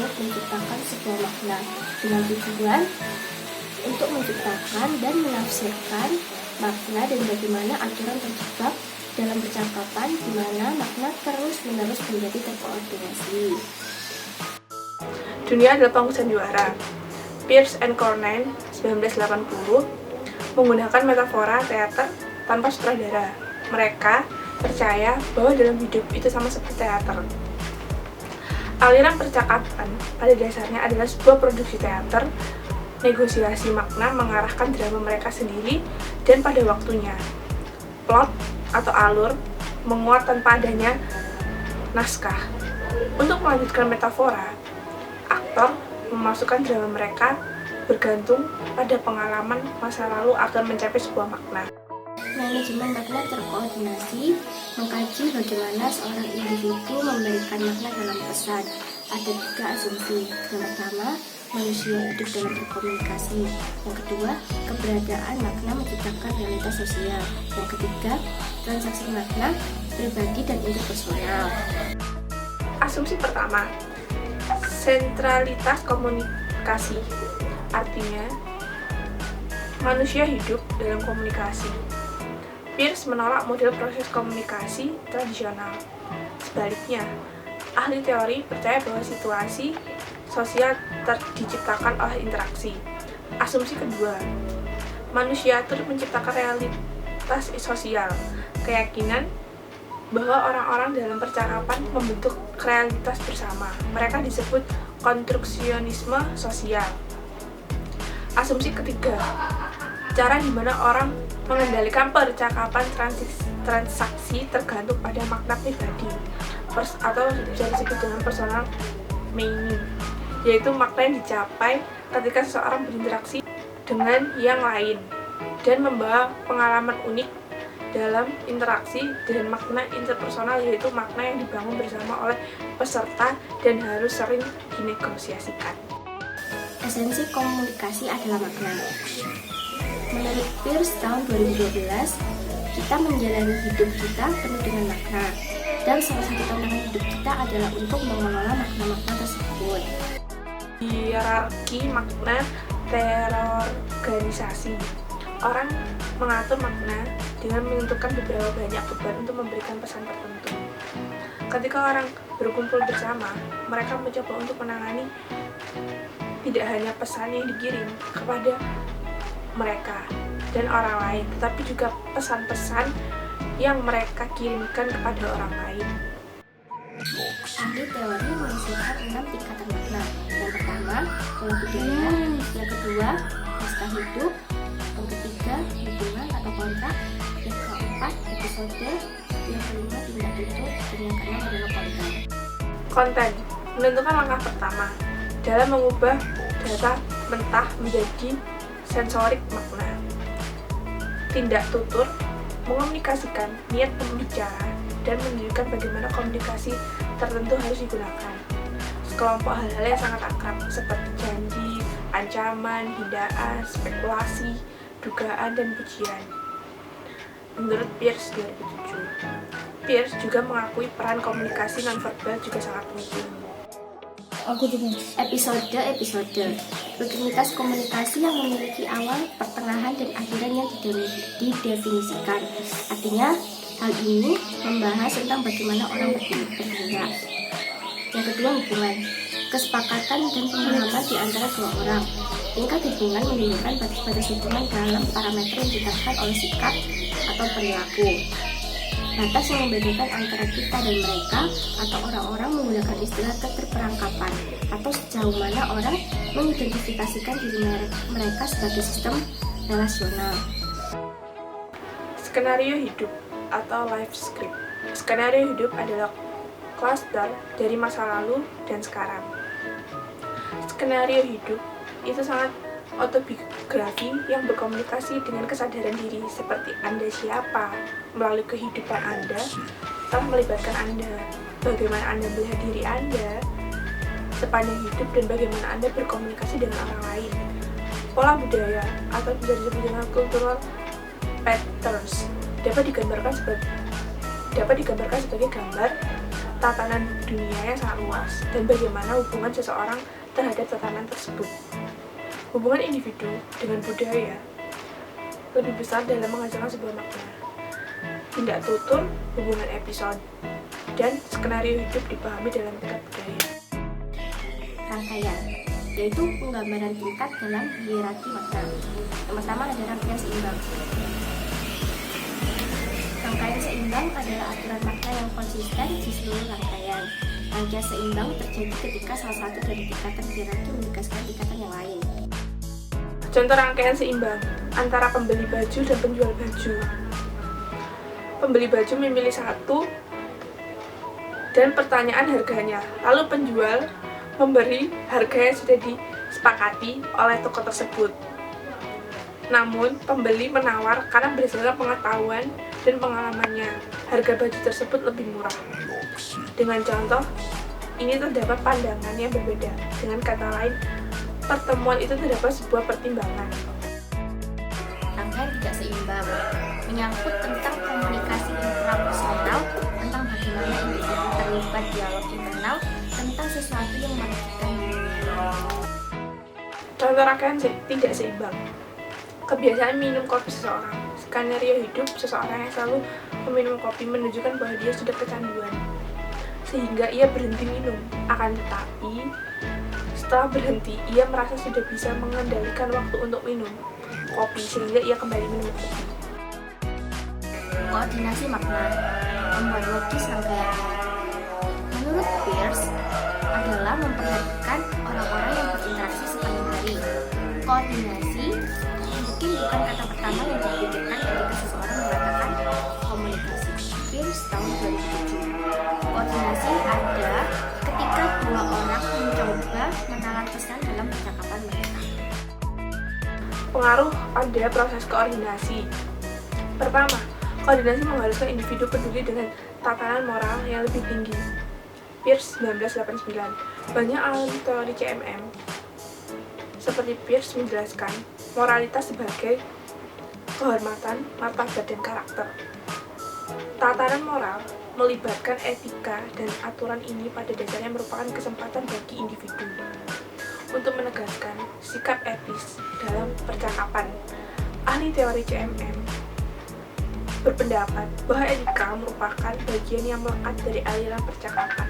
untuk menciptakan sebuah makna dengan tujuan untuk menciptakan dan menafsirkan makna dan bagaimana aturan terjebak dalam percakapan di mana makna terus-menerus menjadi terkoordinasi. Dunia adalah panggung sandiwara. Peirce and Cornell 1980 menggunakan metafora teater tanpa sutradara. Mereka percaya bahwa dalam hidup itu sama seperti teater. Aliran percakapan pada dasarnya adalah sebuah produksi teater. Negosiasi makna mengarahkan drama mereka sendiri dan pada waktunya. Plot atau alur menguat tanpa adanya naskah. Untuk melanjutkan metafora, aktor memasukkan drama mereka bergantung pada pengalaman masa lalu agar mencapai sebuah makna. Manajemen makna terkoordinasi mengkaji bagaimana seorang individu memberikan makna dalam pesan. Ada 3 asumsi. Yang pertama, manusia hidup dalam berkomunikasi. Yang kedua, keberadaan makna menciptakan realitas sosial. Yang ketiga, transaksi makna pribadi dan interpersonal. Asumsi pertama, sentralitas komunikasi. Artinya, manusia hidup dalam komunikasi. Peirce menolak model proses komunikasi tradisional. Sebaliknya, ahli teori percaya bahwa situasi sosial diciptakan oleh interaksi. Asumsi kedua, manusia turut menciptakan realitas sosial. Keyakinan bahwa orang-orang dalam percakapan membentuk realitas bersama. Mereka disebut konstruksionisme sosial. Asumsi ketiga, cara di mana orang mengendalikan percakapan transaksi tergantung pada makna pribadi atau bisa disebut dengan personal meaning, yaitu makna yang dicapai ketika seseorang berinteraksi dengan yang lain dan membawa pengalaman unik dalam interaksi, dan makna interpersonal yaitu makna yang dibangun bersama oleh peserta dan harus sering dinegosiasikan. Esensi komunikasi adalah makna. Menurut Peirce tahun 2012, kita menjalani hidup kita penuh dengan makna, dan salah satu tantangan hidup kita adalah untuk mengelola makna-makna tersebut. Hierarki makna terorganisasi. Orang mengatur makna dengan menentukan beberapa banyak beban untuk memberikan pesan tertentu. Ketika orang berkumpul bersama, mereka mencoba untuk menangani tidak hanya pesan yang dikirim kepada mereka dan orang lain, tetapi juga pesan-pesan yang mereka kirimkan kepada orang lain. Ahli teori mengusulkan 6 tingkatan makna. Yang pertama, pola budaya. Yang kedua, naskah hidup. Yang ketiga, hubungan atau kontrak. Yang keempat, episode. Yang kelima, tindak tutur. Dan yang keenam adalah konten. Konten menentukan langkah pertama dalam mengubah data mentah menjadi sensorik makna. Tindak tutur mengomunikasikan niat pembicara dan menunjukkan bagaimana komunikasi tertentu harus digunakan. Sekelompok hal-hal yang sangat akrab seperti janji, ancaman, hindaan, spekulasi, dugaan, dan pujian. Menurut Peirce 2007, Peirce juga mengakui peran komunikasi nonverbal juga sangat penting. Episode rutinitas komunikasi yang memiliki awal, pertengahan, dan akhiran yang didefinisikan. Artinya, hal ini membahas tentang bagaimana orang bertindak. Yang kedua, hubungan, kesepakatan dan pemahaman di antara dua orang. Tingkat hubungan menunjukkan batas-batas hubungan dalam parameter yang ditetapkan oleh sikap atau perilaku. Batas yang membedakan antara kita dan mereka atau orang-orang menggunakan istilah keterperangkapan atau sejauh mana orang mengidentifikasikan diri mereka sebagai sistem relasional. Skenario hidup atau life script. Skenario hidup adalah klaster dari masa lalu dan sekarang. Skenario hidup itu sangat autobiografi yang berkomunikasi dengan kesadaran diri, seperti Anda siapa, melalui kehidupan Anda telah melibatkan Anda, bagaimana Anda melihat diri Anda sepanjang hidup, dan bagaimana Anda berkomunikasi dengan orang lain. Pola budaya atau bisa disebut dengan cultural patterns dapat digambarkan sebagai gambar tatanan dunia yang sangat luas dan bagaimana hubungan seseorang terhadap tatanan tersebut. Hubungan individu dengan budaya lebih besar dalam menghasilkan sebuah makna. Tindak tutur, hubungan episode, dan skenario hidup dipahami dalam tingkat budaya. Rangkaian, yaitu penggambaran tingkat dalam hierarki makna. Yang pertama ada rangkaian seimbang. Rangkaian seimbang adalah aturan makna yang konsisten di seluruh rangkaian. Rangkaian seimbang terjadi ketika salah satu dari tingkatan hierarki menegaskan tingkatan yang lain. Contoh rangkaian seimbang antara pembeli baju dan penjual baju. Pembeli baju memilih satu dan pertanyaan harganya. Lalu penjual memberi harga yang sudah disepakati oleh toko tersebut. Namun, pembeli menawar karena berdasarkan pengetahuan dan pengalamannya, harga baju tersebut lebih murah. Dengan contoh, ini terdapat pandangan yang berbeda. Dengan kata lain, pertemuan itu terdapat sebuah pertimbangan. Rangkaian tidak seimbang menyangkut tentang komunikasi intrapersonal, tentang bagaimana individu terlibat dialog internal, tentang sesuatu yang merugikan dirinya. Contoh rangkaian tidak seimbang. Kebiasaan minum kopi seseorang. Skenario hidup seseorang yang selalu meminum kopi menunjukkan bahwa dia sudah kecanduan, sehingga ia berhenti minum. Akan tetapi, setelah berhenti, ia merasa sudah bisa mengendalikan waktu untuk minum kopi, sehingga ia kembali minum kopi. Koordinasi makna membuat logis rangkaian. Menurut Peirce, adalah memperhatikan orang-orang yang berinteraksi sepanjang hari. Koordinasi mungkin bukan kata pertama yang dipikirkan ketika seseorang mengatakan komunikasi. Peirce tahun 2007. Koordinasi ada ketika dua orang mencoba menalar pesan dalam percakapan mereka. Pengaruh pada proses koordinasi. Pertama, koordinasi mengharuskan individu peduli dengan tatanan moral yang lebih tinggi. Peirce 1989. Banyak ahli teori CMM seperti Peirce menjelaskan moralitas sebagai kehormatan, martabat, dan karakter. Tatanan moral melibatkan etika dan aturan ini pada dasarnya merupakan kesempatan bagi individu untuk menegaskan sikap etis dalam percakapan. Ahli teori CMM berpendapat bahwa etika merupakan bagian yang melekat dari aliran percakapan.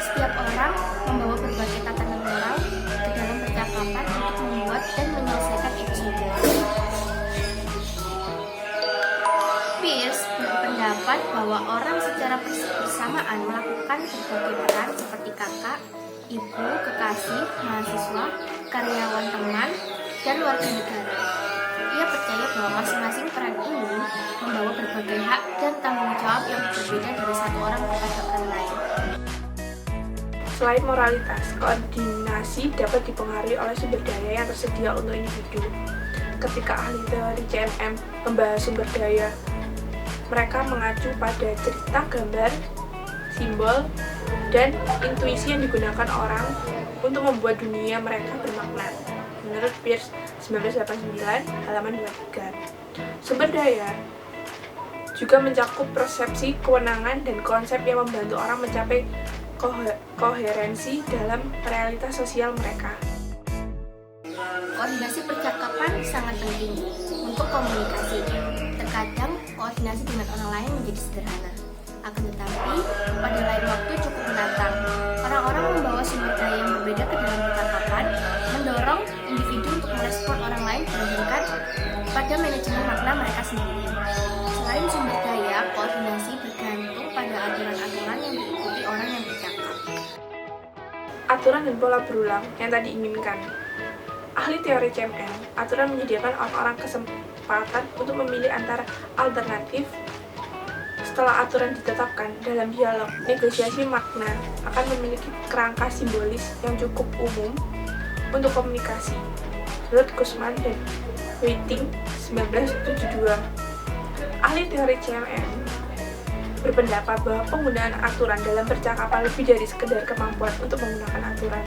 Setiap orang membawa berbagai tatanan moral ke dalam percakapan untuk membuat dan menyelesaikan episode. Peirce berpendapat bahwa orang secara bersamaan melakukan berbagai peran seperti kakak, ibu, kekasih, mahasiswa, karyawan teman, dan warga negara. Ia percaya bahwa masing-masing peran ini membawa berbagai hak dan tanggung jawab yang berbeda dari satu orang kepada orang lain. Selain moralitas, koordinasi dapat dipengaruhi oleh sumber daya yang tersedia untuk individu. Ketika ahli teori CMM membahas sumber daya, mereka mengacu pada cerita, gambar, simbol, dan intuisi yang digunakan orang untuk membuat dunia mereka bermakna. Menurut Peirce 1989, halaman 23. Sumber daya juga mencakup persepsi, kewenangan, dan konsep yang membantu orang mencapai koherensi dalam realitas sosial mereka. Koordinasi percakapan sangat penting untuk komunikasi. Terkadang koordinasi dengan orang lain menjadi sederhana. Akan tetapi, pada lain waktu cukup menantang. Orang-orang membawa sumber daya yang berbeda ke dalam percakapan, mendorong individu untuk merespon orang lain berdasarkan pada manajemen makna mereka sendiri. Selain sumber daya, koordinasi bergantung pada aturan-aturan yang diikuti orang yang bercakap. Aturan dan pola berulang yang tadi diinginkan. Ahli teori CMM, aturan menyediakan orang-orang kesempatan untuk memilih antara alternatif. Setelah aturan ditetapkan dalam dialog, negosiasi makna akan memiliki kerangka simbolis yang cukup umum untuk komunikasi. Menurut Guzman dan Whiting 1972, ahli teori CMM berpendapat bahwa penggunaan aturan dalam percakapan lebih dari sekedar kemampuan untuk menggunakan aturan.